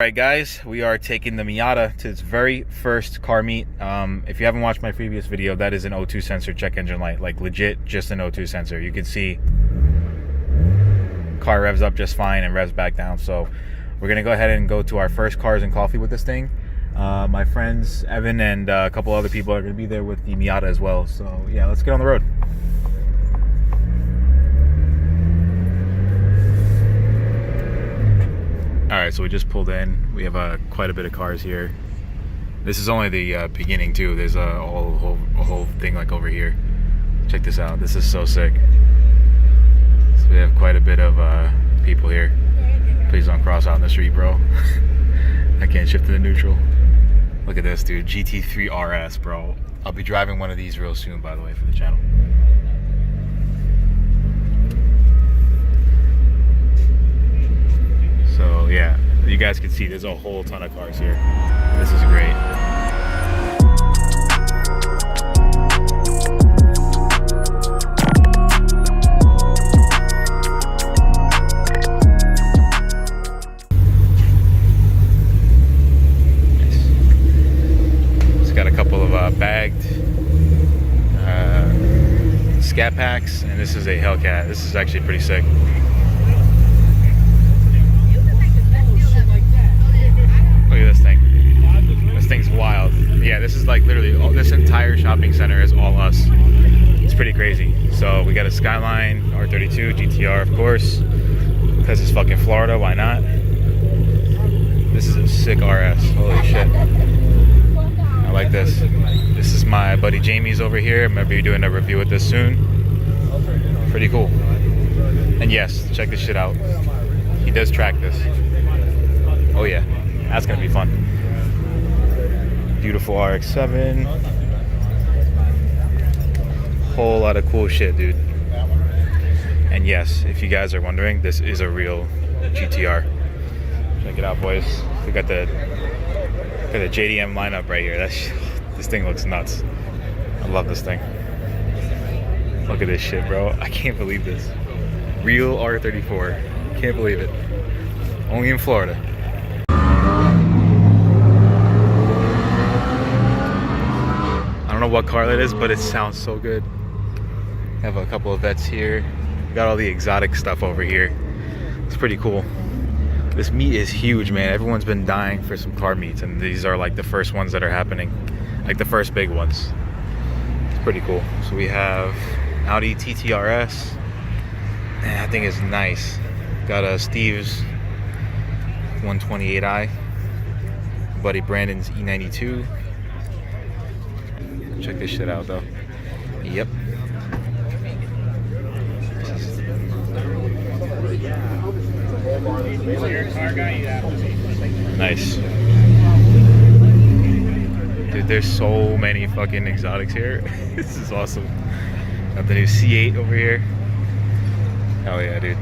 Alright guys, we are taking the Miata to its very first car meet. If you haven't watched my previous video, that is an O2 sensor check engine light. Like legit, just an O2 sensor. You can see car revs up just fine and revs back down. So we're going to go ahead and go to our first cars and coffee with this thing. My friends Evan and a couple other people are going to be there with the Miata as well. So yeah, let's get on the road. Alright, so we just pulled in. We have quite a bit of cars here. This is only the beginning too. There's a whole thing like over here. Check this out. This is so sick. So we have quite a bit of people here. Please don't cross out in the street, bro. I can't shift into neutral. Look at this, dude. GT3 RS, bro. I'll be driving one of these real soon, by the way, for the channel. So yeah, you guys can see there's a whole ton of cars here. This is great. It's got a couple of bagged scat packs, and this is a Hellcat. This is actually pretty sick. Look at this thing. This thing's wild. Yeah, this is like literally this entire shopping center is all us. It's pretty crazy. So we got a Skyline R32 GTR, of course, because it's fucking Florida. Why not? This is a sick RS. Holy shit! I like this. This is my buddy Jamie's over here. I'm gonna be doing a review with this soon. Pretty cool. And yes, check this shit out. He does track this. Oh yeah. That's gonna be fun. Beautiful RX-7. Whole lot of cool shit, dude. And yes, if you guys are wondering, this is a real GTR. Check it out, boys. We got the JDM lineup right here. This thing looks nuts. I love this thing. Look at this shit, bro. I can't believe this. Real R34. Can't believe it. Only in Florida. I don't know what car that is, but it sounds so good. Have a couple of vets here. Got all the exotic stuff over here. It's pretty cool. This meet is huge, man. Everyone's been dying for some car meets, and these are like the first ones that are happening, like the first big ones. It's pretty cool. So we have Audi TTRS. Man, that thing is nice. Got a Steve's 128i. Buddy Brandon's E92. Check this shit out though. Yep. Nice. Dude, there's so many fucking exotics here. This is awesome. Got the new C8 over here. Hell yeah, dude.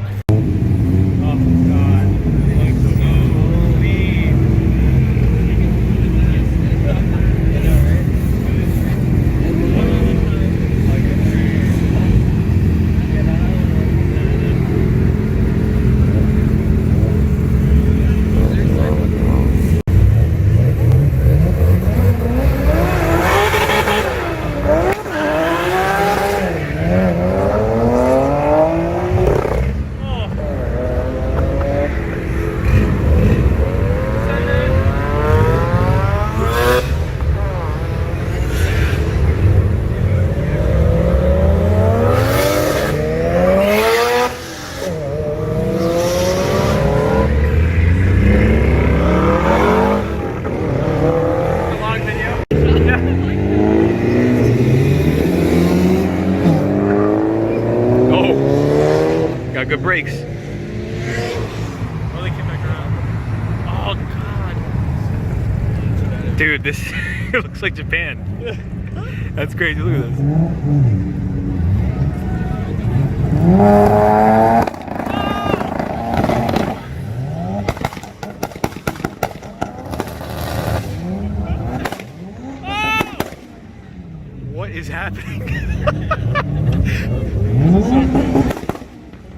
Good brakes. Oh, they came back around. Oh, God. Dude, this it looks like Japan. That's crazy. Look at this. What is happening?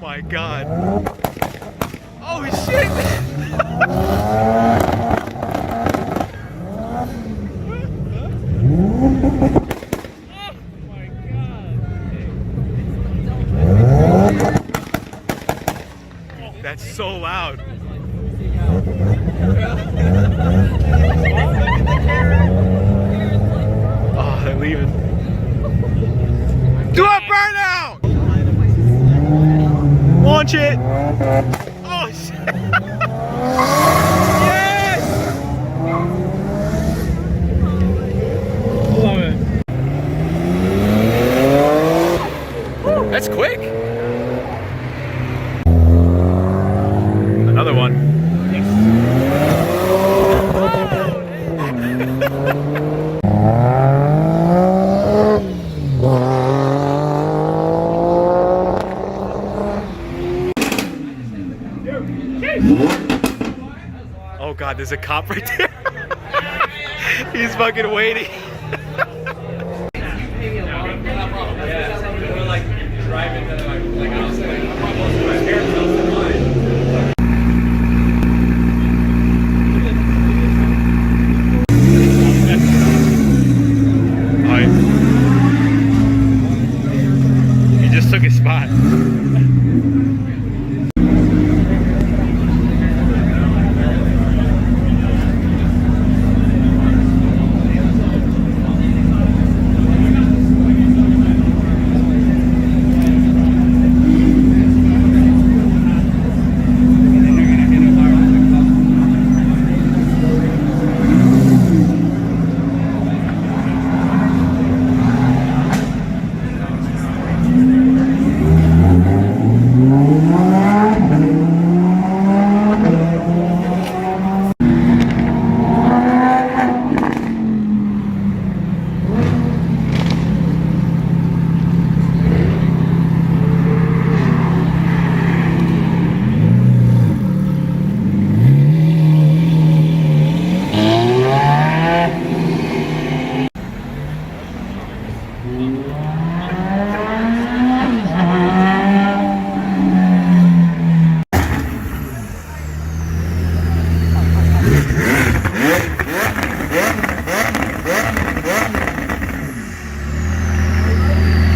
Oh my god. Oh shit! Watch it! Oh shit! Yes! Love it. That's quick. Another one. Oh god, there's a cop right there. He's fucking waiting. He just took his spot.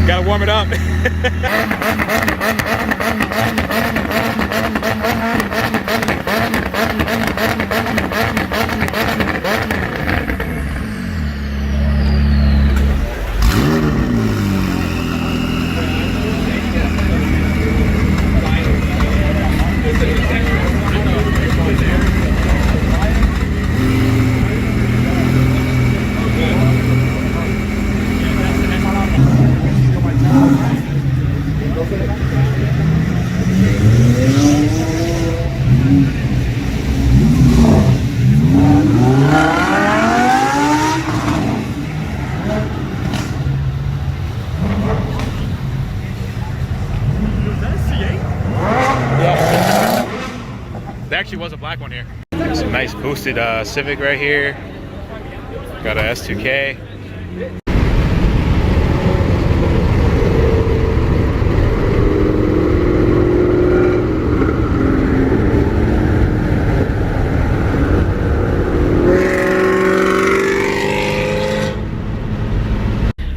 Gotta warm it up. There actually was a black one here. There's a nice boosted Civic right here. Got a S2K.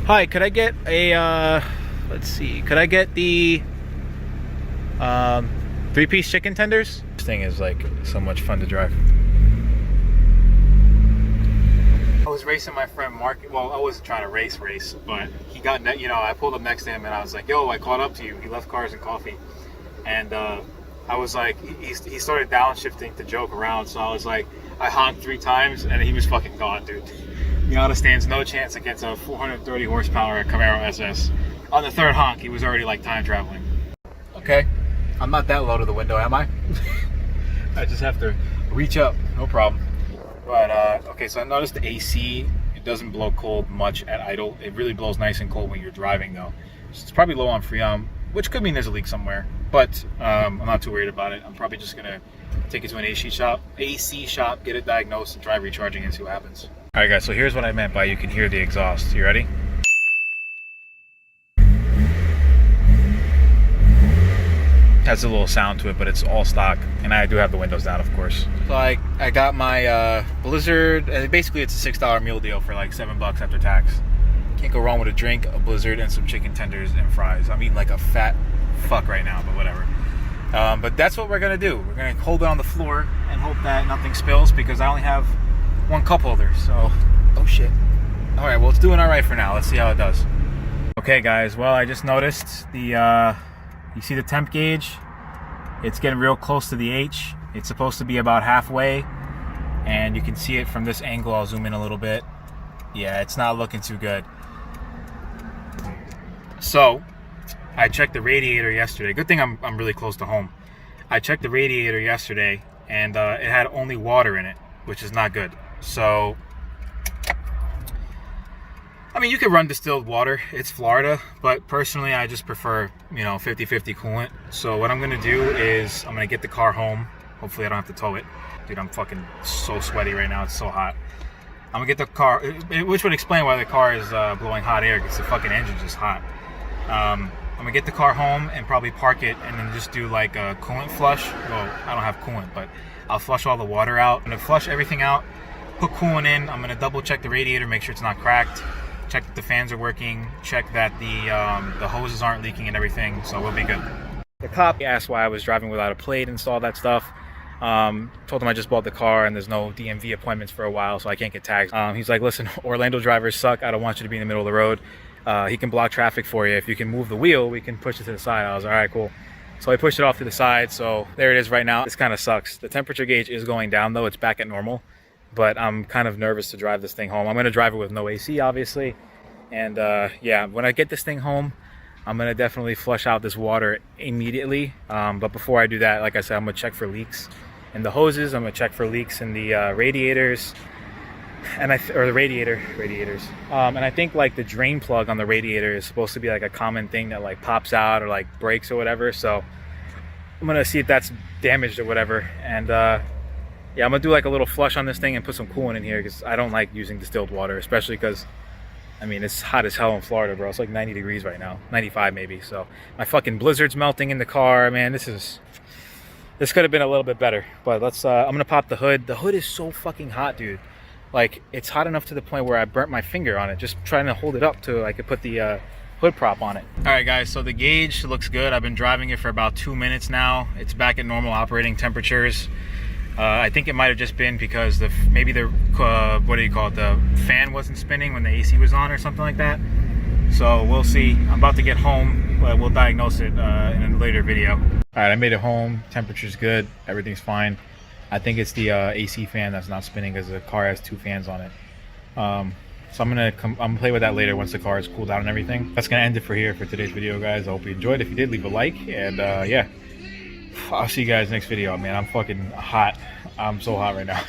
Hi, could I get a, let's see, could I get the 3-piece chicken tenders? This thing is like so much fun to drive. I was racing my friend Mark. Well, I wasn't trying to race, but he got, you know, I pulled up next to him and I was like, yo, I caught up to you. He left Cars and Coffee. And I was like, he started downshifting to joke around. So I was like, I honked 3 times and he was fucking gone, dude. Miata stands no chance against a 430 horsepower Camaro SS. On the 3rd honk, he was already like time traveling. Okay, I'm not that low to the window, am I? I just have to reach up, no problem. But okay, so I noticed the AC, it doesn't blow cold much at idle. It really blows nice and cold when you're driving though. So it's probably low on Freon, which could mean there's a leak somewhere. But I'm not too worried about it. I'm probably just gonna take it to an AC shop, get it diagnosed, and try recharging and see what happens. All right, guys. So here's what I meant by you can hear the exhaust. You ready? Has a little sound to it, but it's all stock, and I do have the windows down, of course. So I got my Blizzard. Basically, it's a $6 meal deal for like $7 after tax. Can't go wrong with a drink, a Blizzard, and some chicken tenders and fries. I'm eating like a fat fuck right now, but whatever. But that's what we're gonna do. We're gonna hold it on the floor and hope that nothing spills because I only have 1 cup holder. So, oh shit. All right, well, it's doing all right for now. Let's see how it does. Okay, guys. Well, I just noticed the. You see the temp gauge? It's getting real close to the H. It's supposed to be about halfway, and you can see it from this angle. I'll zoom in a little bit. Yeah, it's not looking too good. So I checked the radiator yesterday. Good thing I'm really close to home. I checked the radiator yesterday, and it had only water in it, which is not good. So, I mean, you could run distilled water. It's Florida, but personally, I just prefer, 50-50 coolant. So what I'm gonna do is I'm gonna get the car home. Hopefully I don't have to tow it. Dude, I'm fucking so sweaty right now. It's so hot. I'm gonna get the car, which would explain why the car is blowing hot air, because the fucking engine's just hot. I'm gonna get the car home and probably park it and then just do like a coolant flush. Well, I don't have coolant, but I'll flush all the water out. I'm gonna flush everything out, put coolant in. I'm gonna double check the radiator, make sure it's not cracked, check that the fans are working, check that the hoses aren't leaking and everything, so we'll be good. The cop asked why I was driving without a plate and all that stuff. Told him I just bought the car and there's no DMV appointments for a while, so I can't get tagged. He's like, listen, Orlando drivers suck. I don't want you to be in the middle of the road. He can block traffic for you. If you can move the wheel, we can push it to the side. I was all right, cool. So I pushed it off to the side. So there it is right now. This kind of sucks. The temperature gauge is going down though. It's back at normal, but I'm kind of nervous to drive this thing home. I'm going to drive it with no AC, obviously. And yeah, when I get this thing home, I'm going to definitely flush out this water immediately. But before I do that, like I said, I'm going to check for leaks in the hoses. I'm going to check for leaks in the radiators. And or the radiators. And I think like the drain plug on the radiator is supposed to be like a common thing that like pops out or like breaks or whatever. So I'm gonna see if that's damaged or whatever. And yeah, I'm gonna do like a little flush on this thing and put some coolant in here, because I don't like using distilled water, especially because I mean it's hot as hell in Florida, bro. It's like 90 degrees right now, 95 maybe. So my fucking blizzard's melting in the car, man. This could have been a little bit better. But let's I'm gonna pop the hood. The hood is so fucking hot, dude. Like, it's hot enough to the point where I burnt my finger on it, just trying to hold it up to I could put the hood prop on it. All right, guys, so the gauge looks good. I've been driving it for about 2 minutes now. It's back at normal operating temperatures. I think it might have just been because maybe the what do you call it? The fan wasn't spinning when the AC was on or something like that. So we'll see. I'm about to get home, but we'll diagnose it in a later video. All right, I made it home. Temperature's good. Everything's fine. I think it's the AC fan that's not spinning, because the car has 2 fans on it. So I'm gonna play with that later once the car is cooled down and everything. That's gonna end it for today's video, guys. I hope you enjoyed. If you did, leave a like, and yeah, I'll see you guys next video. Man, I'm fucking hot. I'm so hot right now.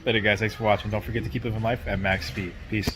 Later, guys. Thanks for watching. Don't forget to keep living life at max speed. Peace.